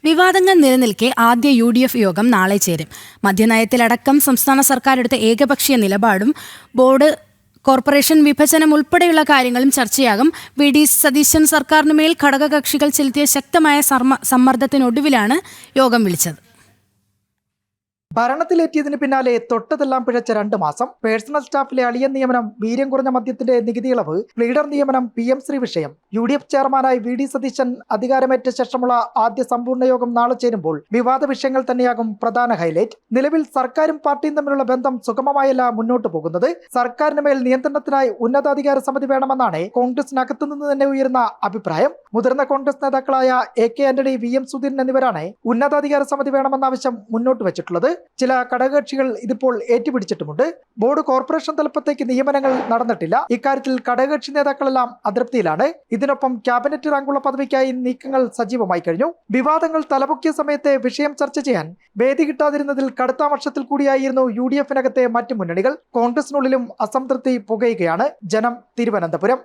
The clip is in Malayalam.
വിവാദങ്ങൾ നിലനിൽക്കെ ആദ്യ UDF യോഗം നാളെ ചേരും. മദ്യനയത്തിലടക്കം സംസ്ഥാന സർക്കാർ എടുത്ത ഏകപക്ഷീയ നിലപാടും ബോർഡ് കോർപ്പറേഷൻ വിഭജനം ഉൾപ്പെടെയുള്ള കാര്യങ്ങളും ചർച്ചയാകും. VD സതീശൻ സർക്കാരിനുമേൽ ഘടകകക്ഷികൾ ചെലുത്തിയ ശക്തമായ സമ്മർദ്ദത്തിനൊടുവിലാണ് യോഗം വിളിച്ചത്. ഭരണത്തിലെത്തിയതിന് പിന്നാലെ തൊട്ടതെല്ലാം പിഴച്ച 2 മാസം. പേഴ്സണൽ സ്റ്റാഫിലെ അളിയൻ നിയമനം, വീര്യം കുറഞ്ഞ മദ്യത്തിന്റെ നികുതി ഇളവ്, പ്ലീഡർ നിയമനം, PM ശ്രീ വിഷയം. UDF ചെയർമാനായി VD സതീശൻ അധികാരമേറ്റ ശേഷമുള്ള ആദ്യ സമ്പൂർണ്ണ യോഗം നാളെ ചേരുമ്പോൾ വിവാദ വിഷയങ്ങൾ തന്നെയാകും പ്രധാന ഹൈലൈറ്റ്. നിലവിൽ സർക്കാരും പാർട്ടിയും തമ്മിലുള്ള ബന്ധം സുഗമമായല്ല മുന്നോട്ട് പോകുന്നത്. സർക്കാരിന് മേൽ നിയന്ത്രണത്തിനായി ഉന്നതാധികാര സമിതി വേണമെന്നാണ് കോൺഗ്രസിനകത്തു നിന്ന് തന്നെ ഉയരുന്ന അഭിപ്രായം. മുതിർന്ന കോൺഗ്രസ് നേതാക്കളായ AK ആന്റണി, VM സുധീരൻ എന്നിവരാണ് ഉന്നതാധികാര സമിതി വേണമെന്ന ആവശ്യം മുന്നോട്ട് വെച്ചിട്ടുള്ളത്. ചില ഘടകകക്ഷികൾ ഇതിപ്പോൾ ഏറ്റുപിടിച്ചിട്ടുമുണ്ട്. ബോർഡ് കോർപ്പറേഷൻ തലപ്പത്തേക്ക് നിയമനങ്ങൾ നടന്നിട്ടില്ല. ഇക്കാര്യത്തിൽ ഘടകകക്ഷി നേതാക്കളെല്ലാം അതൃപ്തിയിലാണ്. ഇതിനൊപ്പം ക്യാബിനറ്റ് റാങ്കുള്ള പദവിക്കായി നീക്കങ്ങൾ സജീവമായി കഴിഞ്ഞു. വിവാദങ്ങൾ തലപൊക്കിയ സമയത്തെ വിഷയം ചർച്ച ചെയ്യാൻ വേദി കിട്ടാതിരുന്നതിൽ കടുത്ത വർഷത്തിൽ കൂടിയായിരുന്നു UDF-നകത്തെ മറ്റ് മുന്നണികൾ. കോൺഗ്രസിനുള്ളിലും അസംതൃപ്തി പുകയുകയാണ്. ജനം, തിരുവനന്തപുരം.